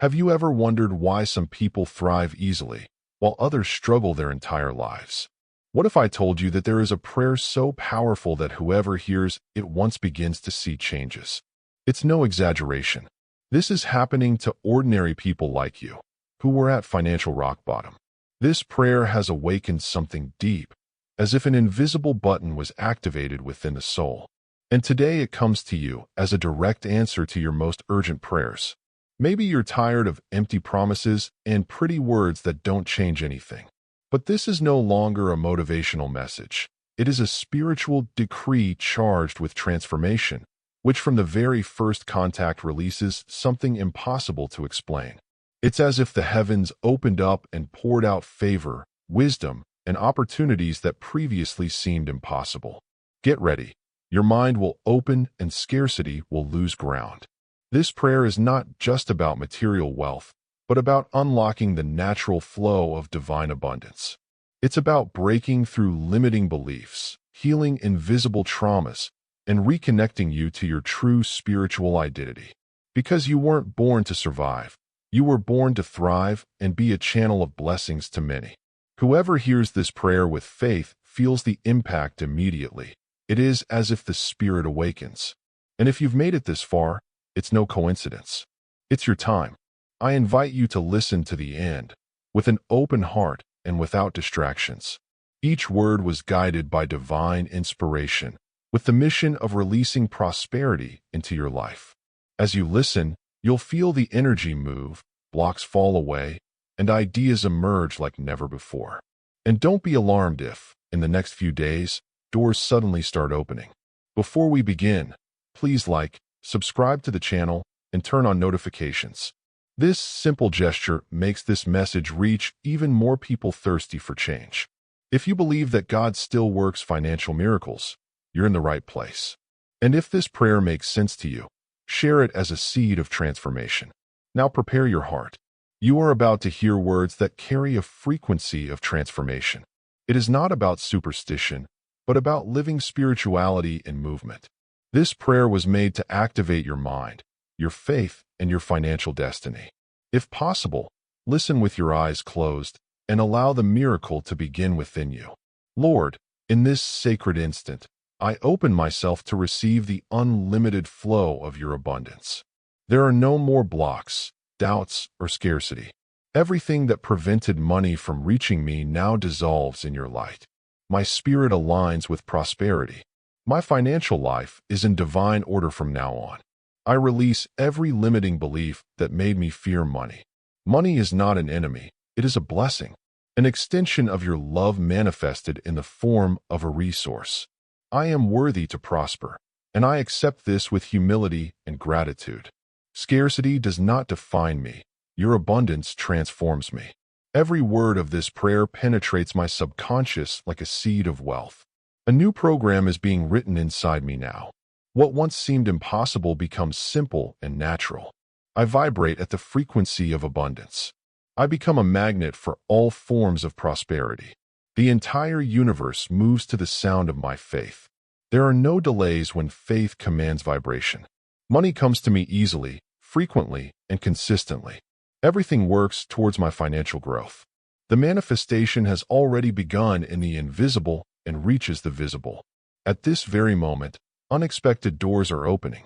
Have you ever wondered why some people thrive easily, while others struggle their entire lives? What if I told you that there is a prayer so powerful that whoever hears it once begins to see changes? It's no exaggeration. This is happening to ordinary people like you, who were at financial rock bottom. This prayer has awakened something deep, as if an invisible button was activated within the soul. And today it comes to you as a direct answer to your most urgent prayers. Maybe you're tired of empty promises and pretty words that don't change anything. But this is no longer a motivational message. It is a spiritual decree charged with transformation, which from the very first contact releases something impossible to explain. It's as if the heavens opened up and poured out favor, wisdom, and opportunities that previously seemed impossible. Get ready. Your mind will open and scarcity will lose ground. This prayer is not just about material wealth, but about unlocking the natural flow of divine abundance. It's about breaking through limiting beliefs, healing invisible traumas, and reconnecting you to your true spiritual identity. Because you weren't born to survive, you were born to thrive and be a channel of blessings to many. Whoever hears this prayer with faith feels the impact immediately. It is as if the spirit awakens. And if you've made it this far, it's no coincidence. It's your time. I invite you to listen to the end, with an open heart and without distractions. Each word was guided by divine inspiration, with the mission of releasing prosperity into your life. As you listen, you'll feel the energy move, blocks fall away, and ideas emerge like never before. And don't be alarmed if, in the next few days, doors suddenly start opening. Before we begin, please like, subscribe to the channel, and turn on notifications. This simple gesture makes this message reach even more people thirsty for change. If you believe that God still works financial miracles, you're in the right place. And if this prayer makes sense to you, share it as a seed of transformation. Now prepare your heart. You are about to hear words that carry a frequency of transformation. It is not about superstition, but about living spirituality in movement. This prayer was made to activate your mind, your faith, and your financial destiny. If possible, listen with your eyes closed and allow the miracle to begin within you. Lord, in this sacred instant, I open myself to receive the unlimited flow of your abundance. There are no more blocks, doubts, or scarcity. Everything that prevented money from reaching me now dissolves in your light. My spirit aligns with prosperity. My financial life is in divine order from now on. I release every limiting belief that made me fear money. Money is not an enemy, it is a blessing, an extension of your love manifested in the form of a resource. I am worthy to prosper, and I accept this with humility and gratitude. Scarcity does not define me. Your abundance transforms me. Every word of this prayer penetrates my subconscious like a seed of wealth. A new program is being written inside me now. What once seemed impossible becomes simple and natural. I vibrate at the frequency of abundance. I become a magnet for all forms of prosperity. The entire universe moves to the sound of my faith. There are no delays when faith commands vibration. Money comes to me easily, frequently, and consistently. Everything works towards my financial growth. The manifestation has already begun in the invisible and reaches the visible. At this very moment, unexpected doors are opening.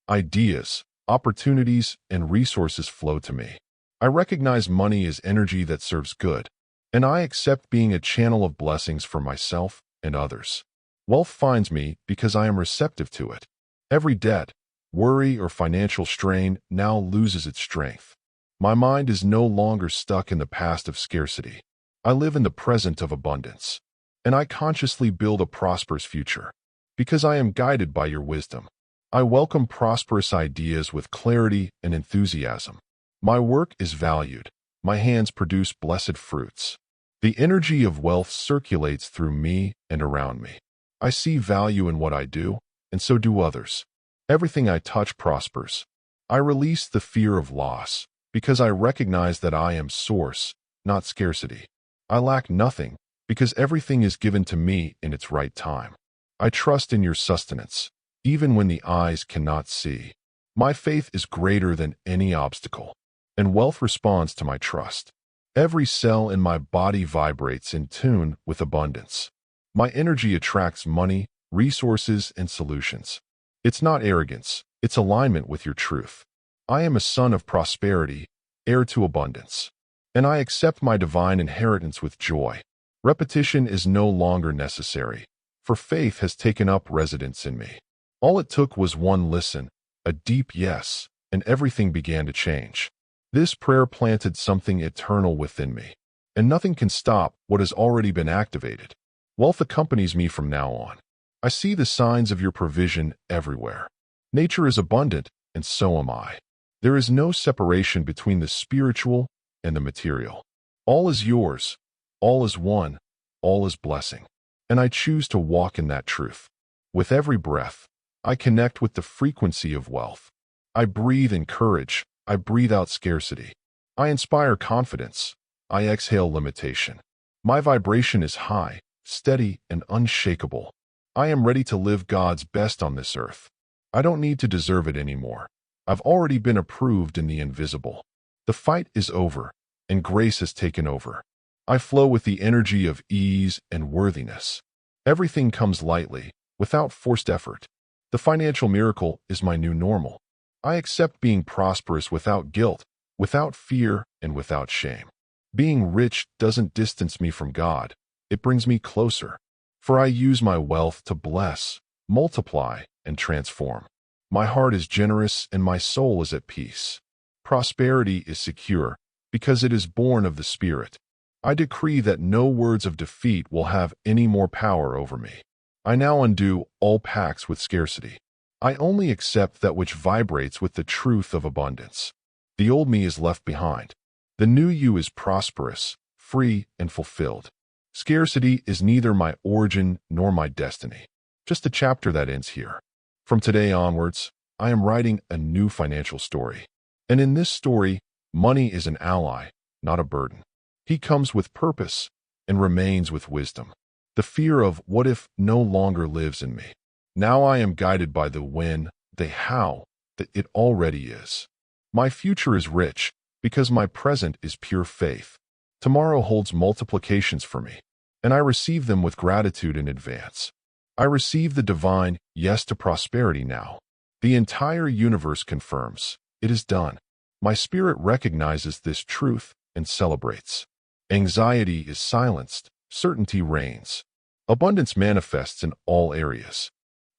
Ideas, opportunities, and resources flow to me. I recognize money as energy that serves good, and I accept being a channel of blessings for myself and others. Wealth finds me because I am receptive to it. Every debt, worry, or financial strain now loses its strength. My mind is no longer stuck in the past of scarcity. I live in the present of abundance, and I consciously build a prosperous future. Because I am guided by your wisdom, I welcome prosperous ideas with clarity and enthusiasm. My work is valued. My hands produce blessed fruits. The energy of wealth circulates through me and around me. I see value in what I do, and so do others. Everything I touch prospers. I release the fear of loss, because I recognize that I am source, not scarcity. I lack nothing, because everything is given to me in its right time. I trust in your sustenance, even when the eyes cannot see. My faith is greater than any obstacle. and wealth responds to my trust. Every cell in my body vibrates in tune with abundance. My energy attracts money, resources, and solutions. It's not arrogance, it's alignment with your truth. I am a son of prosperity, heir to abundance. And I accept my divine inheritance with joy. Repetition is no longer necessary, for faith has taken up residence in me. All it took was one listen, a deep yes, and everything began to change. This prayer planted something eternal within me, and nothing can stop what has already been activated. Wealth accompanies me from now on. I see the signs of your provision everywhere. Nature is abundant, and so am I. There is no separation between the spiritual and the material. All is yours, all is one, all is blessing. And I choose to walk in that truth. With every breath, I connect with the frequency of wealth. I breathe in courage. I breathe out scarcity. I inspire confidence. I exhale limitation. My vibration is high, steady, and unshakable. I am ready to live God's best on this earth. I don't need to deserve it anymore. I've already been approved in the invisible. The fight is over, and grace has taken over. I flow with the energy of ease and worthiness. Everything comes lightly, without forced effort. The financial miracle is my new normal. I accept being prosperous without guilt, without fear, and without shame. Being rich doesn't distance me from God. It brings me closer. For I use my wealth to bless, multiply, and transform. My heart is generous and my soul is at peace. Prosperity is secure because it is born of the Spirit. I decree that no words of defeat will have any more power over me. I now undo all pacts with scarcity. I only accept that which vibrates with the truth of abundance. The old me is left behind. The new you is prosperous, free, and fulfilled. Scarcity is neither my origin nor my destiny, just a chapter that ends here. From today onwards, I am writing a new financial story. And in this story, money is an ally, not a burden. He comes with purpose and remains with wisdom. The fear of what if no longer lives in me. Now I am guided by the when, the how, that it already is. My future is rich because my present is pure faith. Tomorrow holds multiplications for me, and I receive them with gratitude in advance. I receive the divine yes to prosperity now. The entire universe confirms, it is done. My spirit recognizes this truth and celebrates. Anxiety is silenced, certainty reigns. Abundance manifests in all areas.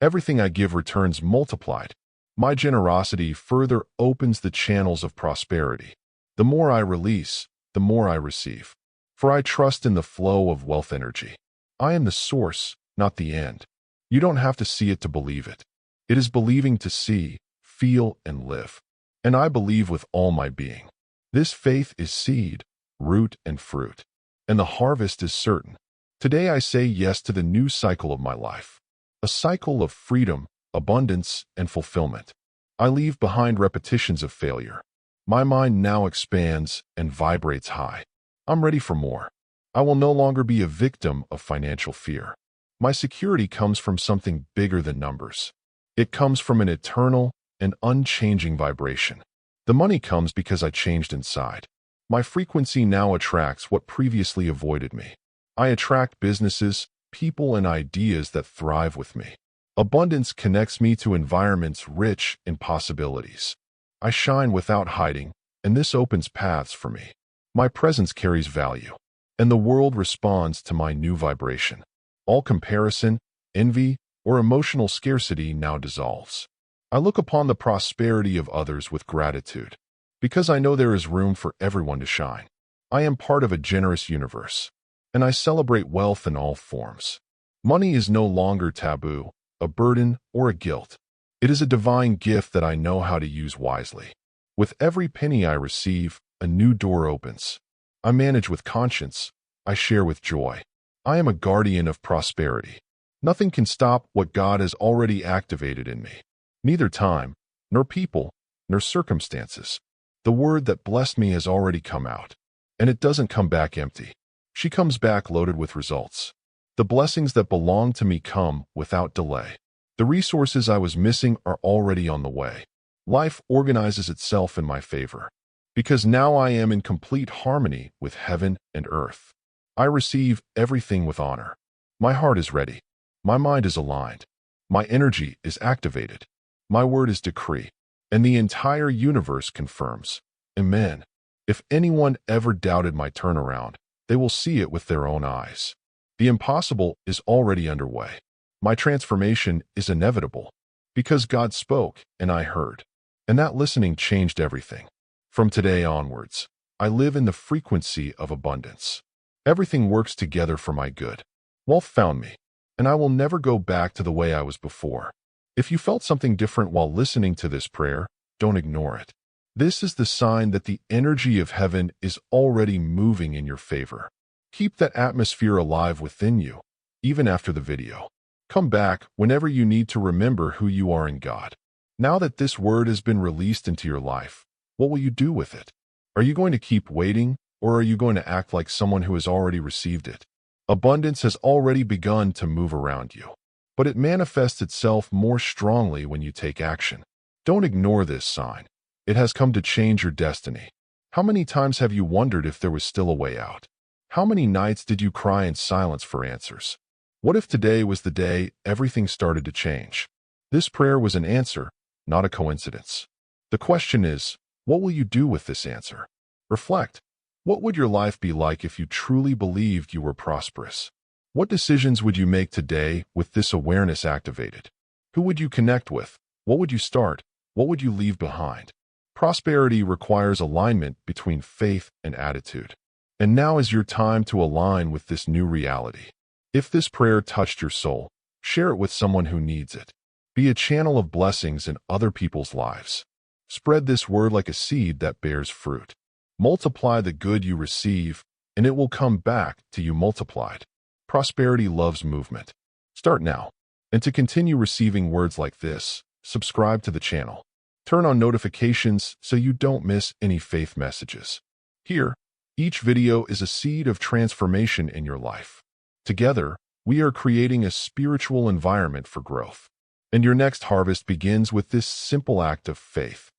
Everything I give returns multiplied. My generosity further opens the channels of prosperity. The more I release, the more I receive. For I trust in the flow of wealth energy. I am the source, not the end. You don't have to see it to believe it. It is believing to see, feel, and live. And I believe with all my being. This faith is seed, root, and fruit. And the harvest is certain. Today I say yes to the new cycle of my life. A cycle of freedom, abundance, and fulfillment. I leave behind repetitions of failure. My mind now expands and vibrates high. I'm ready for more. I will no longer be a victim of financial fear. My security comes from something bigger than numbers. It comes from an eternal and unchanging vibration. The money comes because I changed inside. My frequency now attracts what previously avoided me. I attract businesses, people, and ideas that thrive with me. Abundance connects me to environments rich in possibilities. I shine without hiding, and this opens paths for me. My presence carries value, and the world responds to my new vibration. All comparison, envy, or emotional scarcity now dissolves. I look upon the prosperity of others with gratitude, because I know there is room for everyone to shine. I am part of a generous universe, and I celebrate wealth in all forms. Money is no longer taboo, a burden, or a guilt. It is a divine gift that I know how to use wisely. With every penny I receive, a new door opens. I manage with conscience. I share with joy. I am a guardian of prosperity. Nothing can stop what God has already activated in me. Neither time, nor people, nor circumstances. The word that blessed me has already come out, and it doesn't come back empty. She comes back loaded with results. The blessings that belong to me come without delay. The resources I was missing are already on the way. Life organizes itself in my favor. because now I am in complete harmony with heaven and earth. I receive everything with honor. My heart is ready. My mind is aligned. My energy is activated. My word is decree. And the entire universe confirms. Amen. If anyone ever doubted my turnaround, they will see it with their own eyes. The impossible is already underway. My transformation is inevitable because God spoke and I heard. And that listening changed everything. From today onwards, I live in the frequency of abundance. Everything works together for my good. Wealth found me, and I will never go back to the way I was before. If you felt something different while listening to this prayer, don't ignore it. This is the sign that the energy of heaven is already moving in your favor. Keep that atmosphere alive within you, even after the video. Come back whenever you need to remember who you are in God. Now that this word has been released into your life, what will you do with it? Are you going to keep waiting, or are you going to act like someone who has already received it? Abundance has already begun to move around you, but it manifests itself more strongly when you take action. Don't ignore this sign. It has come to change your destiny. How many times have you wondered if there was still a way out? How many nights did you cry in silence for answers? What if today was the day everything started to change? This prayer was an answer, not a coincidence. The question is, what will you do with this answer? Reflect. What would your life be like if you truly believed you were prosperous? What decisions would you make today with this awareness activated? Who would you connect with? What would you start? What would you leave behind? Prosperity requires alignment between faith and attitude. And now is your time to align with this new reality. If this prayer touched your soul, share it with someone who needs it. Be a channel of blessings in other people's lives. Spread this word like a seed that bears fruit. Multiply the good you receive, and it will come back to you multiplied. Prosperity loves movement. Start now. And to continue receiving words like this, subscribe to the channel. Turn on notifications so you don't miss any faith messages. Here, each video is a seed of transformation in your life. Together, we are creating a spiritual environment for growth. And your next harvest begins with this simple act of faith.